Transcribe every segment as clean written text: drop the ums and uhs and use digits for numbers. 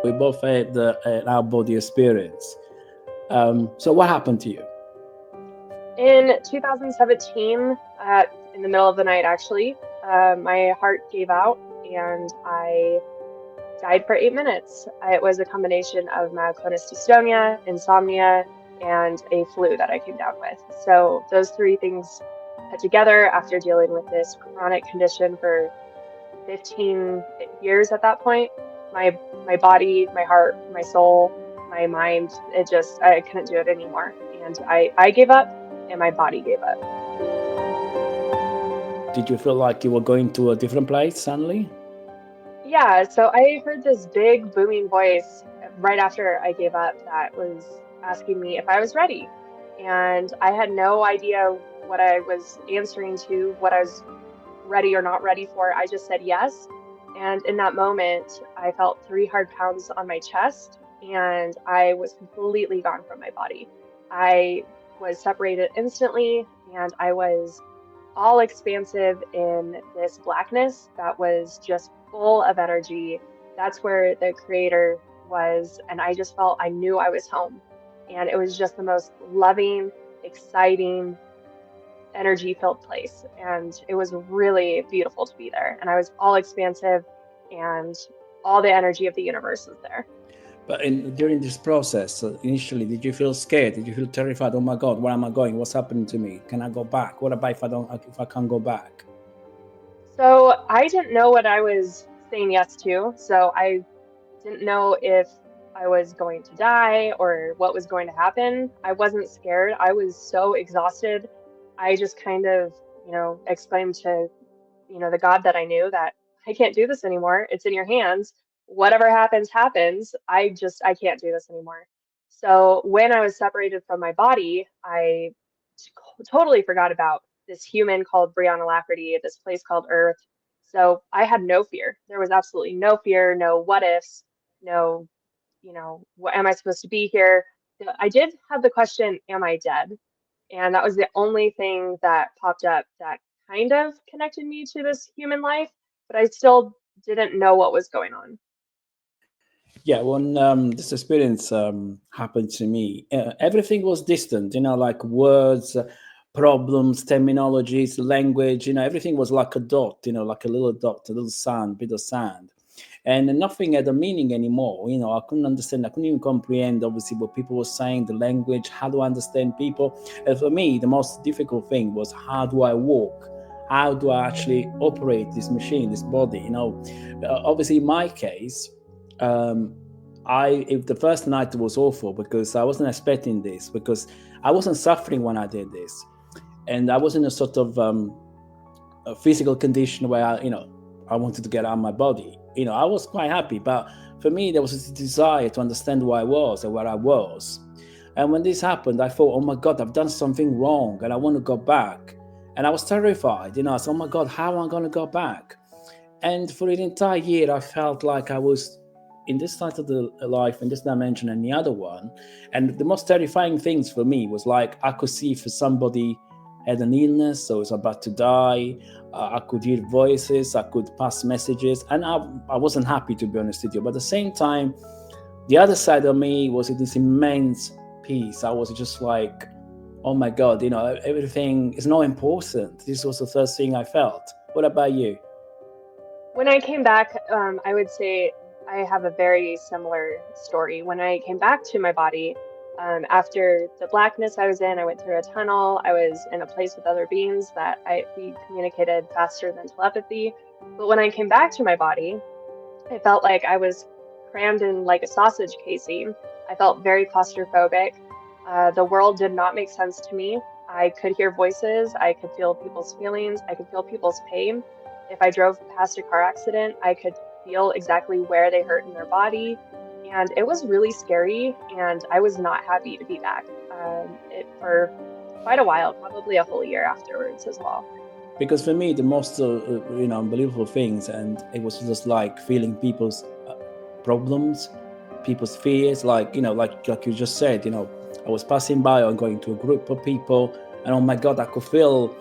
We both had an out-body experience. So what happened to you? In 2017, in the middle of the night, actually, my heart gave out and I died for 8 minutes. It was a combination of myoclonus dystonia, insomnia, and a flu that I came down with. So those three things put together after dealing with this chronic condition for 15 years at that point, my body, my heart, my soul, my mind, I couldn't do it anymore. And I gave up and my body gave up. Did you feel like you were going to a different place suddenly? Yeah, so I heard this big booming voice right after I gave up that was asking me if I was ready. And I had no idea what I was answering to, what I was ready or not ready for. I just said yes. And in that moment, I felt 3 hard pounds on my chest and I was completely gone from my body. I was separated instantly and I was all expansive in this blackness that was just full of energy. That's where the creator was. And I just felt I knew I was home. And it was just the most loving, exciting, energy filled place. And it was really beautiful to be there. And I was all expansive and all the energy of the universe was there. But during this process, initially, did you feel scared? Did you feel terrified? Oh my God, where am I going? What's happening to me? Can I go back? What about if I can't go back? So I didn't know what I was saying yes to. So I didn't know if I was going to die or what was going to happen. I wasn't scared. I was so exhausted. I just kind of, exclaimed to, the God that I knew that I can't do this anymore. It's in your hands. Whatever happens, happens. I can't do this anymore. So when I was separated from my body, I totally forgot about this human called Brianna Lafferty, this place called Earth. So I had no fear. There was absolutely no fear, no what ifs, no, what am I supposed to be here? I did have the question, am I dead? And that was the only thing that popped up that kind of connected me to this human life, but I still didn't know what was going on. Yeah, when this experience happened to me, everything was distant, like words, problems, terminologies, language, everything was like a dot, like a little dot, a little sand, bit of sand. And nothing had a meaning anymore. I couldn't understand, I couldn't even comprehend, obviously, what people were saying, the language, how do I understand people. And for me, the most difficult thing was, how do I walk? How do I actually operate this machine, this body? Obviously, in my case, um, if the first night was awful because I wasn't expecting this, because I wasn't suffering when I did this, and I was in a sort of a physical condition where I wanted to get out of my body. I was quite happy, but for me there was a desire to understand who I was and where I was. And when this happened, I thought, oh my God, I've done something wrong and I want to go back. And I was terrified. I said, oh my God, how am I going to go back? And for an entire year, I felt like I was in this side of the life, in this dimension, and the other one. And the most terrifying things for me was like I could see if somebody had an illness or was about to die. I could hear voices, I could pass messages, and I wasn't happy, to be honest with you. But at the same time, the other side of me was this immense peace. I was just like, oh my God, everything is not important. This was the first thing I felt. What about you? When I came back, I would say I have a very similar story. When I came back to my body, after the blackness I was in, I went through a tunnel. I was in a place with other beings that we communicated faster than telepathy. But when I came back to my body, I felt like I was crammed in like a sausage casing. I felt very claustrophobic. The world did not make sense to me. I could hear voices. I could feel people's feelings. I could feel people's pain. If I drove past a car accident, I could feel exactly where they hurt in their body. And it was really scary. And I was not happy to be back for quite a while, probably a whole year afterwards as well. Because for me, the most unbelievable things, and it was just like feeling people's problems, people's fears, like like you just said, I was passing by or going to a group of people, and oh my God, I could feel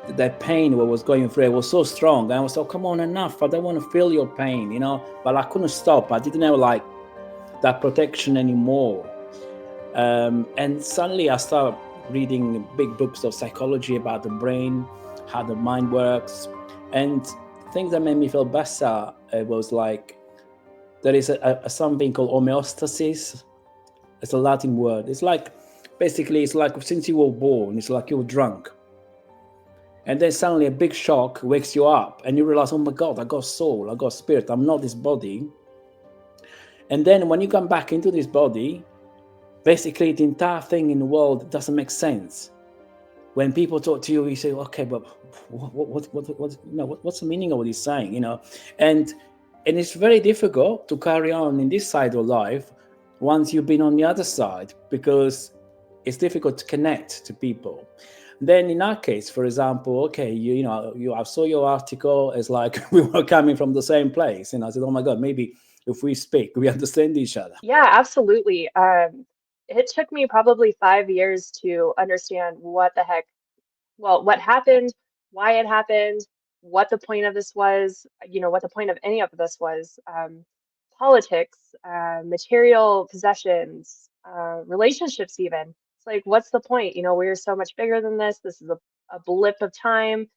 that pain what was going through. It was so strong, and I was like, come on, enough, I don't want to feel your pain, but I couldn't stop. I didn't have like that protection anymore. And suddenly I started reading big books of psychology about the brain, how the mind works, and things that made me feel better. It was like there is a something called homeostasis. It's a Latin word. It's like basically it's like since you were born, it's like you're drunk, and then suddenly a big shock wakes you up, and you realize, oh my God, I got soul, I got spirit. I'm not this body. And then when you come back into this body, basically the entire thing in the world doesn't make sense. When people talk to you, you say, okay, but what's the meaning of what he's saying, and it's very difficult to carry on in this side of life once you've been on the other side, because it's difficult to connect to people. Then in our case, for example, okay, I saw your article. It's like we were coming from the same place, and I said, oh my God, maybe if we speak, we understand each other. Yeah, absolutely. It took me probably 5 years to understand what the heck, well, what happened, why it happened, what the point of this was, what the point of any of this was. Politics, material possessions, relationships, even. It's like, what's the point? We're so much bigger than this. This is a blip of time.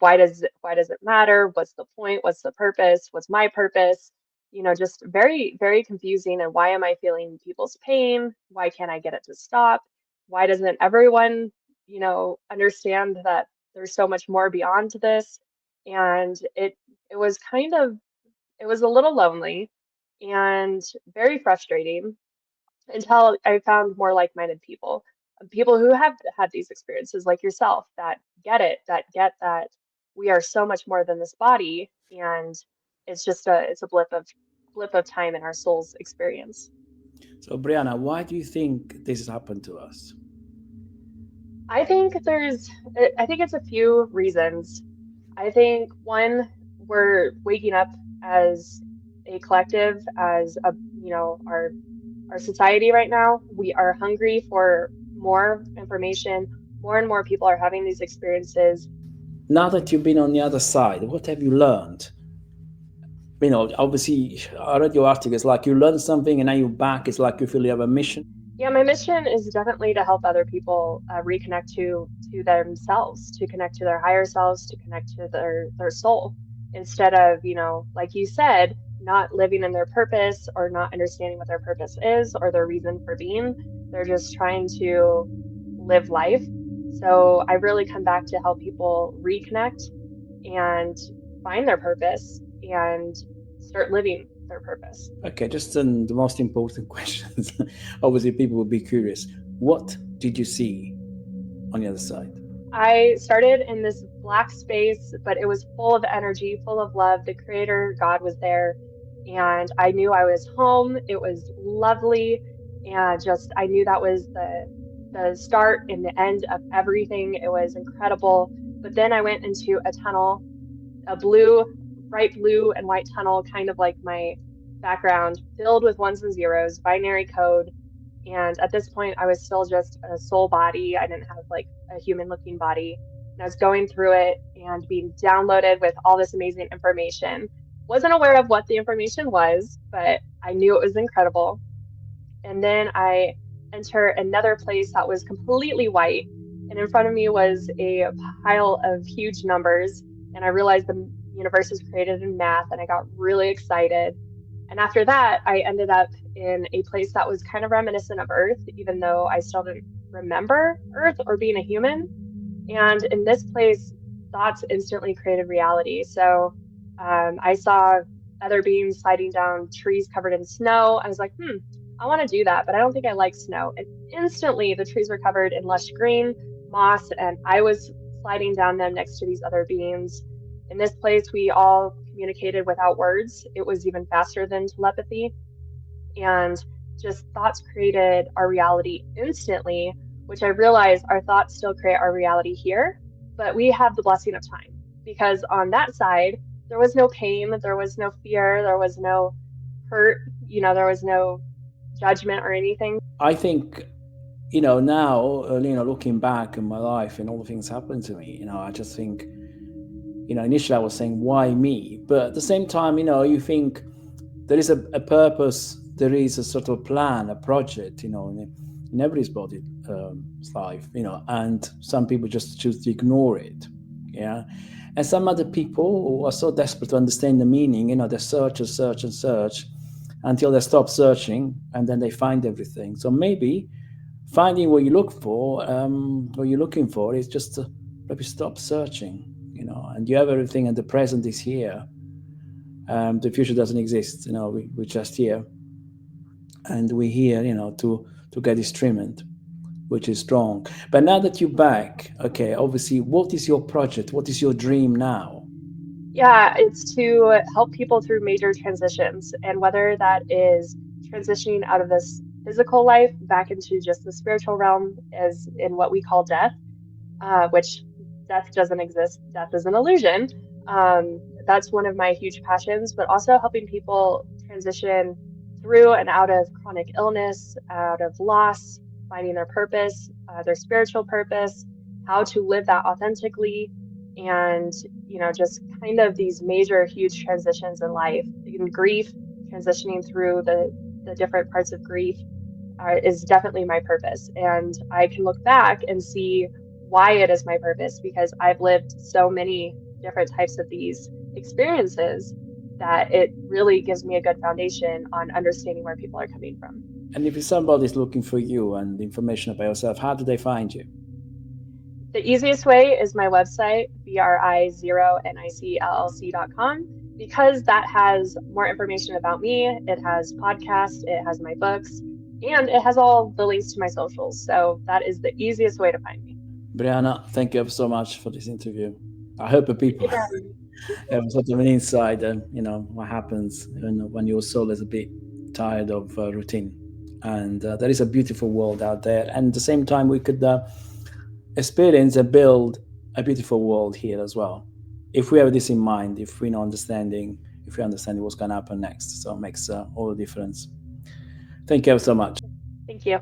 Why does it matter? What's the point? What's the purpose? What's my purpose? Just very, very confusing. And why am I feeling people's pain? Why can't I get it to stop? Why doesn't everyone, understand that there's so much more beyond this? And it was it was a little lonely and very frustrating until I found more like-minded people, people who have had these experiences like yourself, that get it, that get that we are so much more than this body, and it's a blip of time in our soul's experience. So, Brianna, why do you think this has happened to us? I think it's a few reasons. I think one, we're waking up as a collective, as our society right now. We are hungry for more information. More and more people are having these experiences. Now that you've been on the other side, what have you learned? Obviously, I read your article. It's like you learn something and now you're back. It's like you feel you have a mission. Yeah, my mission is definitely to help other people reconnect to themselves, to connect to their higher selves, to connect to their soul, instead of, like you said, not living in their purpose or not understanding what their purpose is or their reason for being. They're just trying to live life. So I really come back to help people reconnect and find their purpose and start living their purpose. Okay, just the most important questions. Obviously, people will be curious. What did you see on the other side? I started in this black space, but it was full of energy, full of love. The creator, God, was there, and I knew I was home. It was lovely, and just I knew that was the start and the end of everything. It was incredible. But then I went into a tunnel, a bright blue and white tunnel, kind of like my background, filled with ones and zeros, binary code. And at this point, I was still just a soul body. I didn't have like a human looking body. And I was going through it and being downloaded with all this amazing information. Wasn't aware of what the information was, but I knew it was incredible. And then I enter another place that was completely white. And in front of me was a pile of huge numbers. And I realized the universe is created in math, and I got really excited. And after that, I ended up in a place that was kind of reminiscent of Earth, even though I still didn't remember Earth or being a human. And in this place, thoughts instantly created reality. So I saw other beings sliding down trees covered in snow. I was like, I want to do that, but I don't think I like snow. And instantly, the trees were covered in lush green, moss, and I was sliding down them next to these other beings. In this place, we all communicated without words. It was even faster than telepathy. And just thoughts created our reality instantly, which I realized our thoughts still create our reality here, but we have the blessing of time, because on that side, there was no pain, there was no fear, there was no hurt, there was no judgment or anything. I think, now, looking back in my life and all the things happened to me, I just think, initially I was saying, why me? But at the same time, you think there is a purpose there is a sort of plan, a project, in everybody's life, and some people just choose to ignore it. Yeah. And some other people who are so desperate to understand the meaning, they search and search and search until they stop searching, and then they find everything. So maybe finding what you're looking for is just to maybe stop searching, and you have everything, and the present is here. The future doesn't exist, we're just here, and we're here, to get this treatment, which is strong. But now that you're back, okay, obviously, what is your project? What is your dream now? Yeah, it's to help people through major transitions, and whether that is transitioning out of this physical life back into just the spiritual realm, as in what we call death, which death doesn't exist. Death is an illusion. That's one of my huge passions, but also helping people transition through and out of chronic illness, out of loss, finding their purpose, their spiritual purpose, how to live that authentically, and just kind of these major, huge transitions in life. In grief, transitioning through the different parts of grief is definitely my purpose. And I can look back and see why it is my purpose, because I've lived so many different types of these experiences that it really gives me a good foundation on understanding where people are coming from. And if somebody's looking for you and information about yourself, how do they find you? The easiest way is my website, bri0nicllc.com, because that has more information about me. It has podcasts, it has my books, and it has all the links to my socials. So that is the easiest way to find me. Brianna, thank you so much for this interview. I hope that Thank people you for having me. have sort of an insight, what happens when your soul is a bit tired of routine. And there is a beautiful world out there. And at the same time, we could experience and build a beautiful world here as well. If we have this in mind, if we understand what's going to happen next. So it makes all the difference. Thank you so much. Thank you.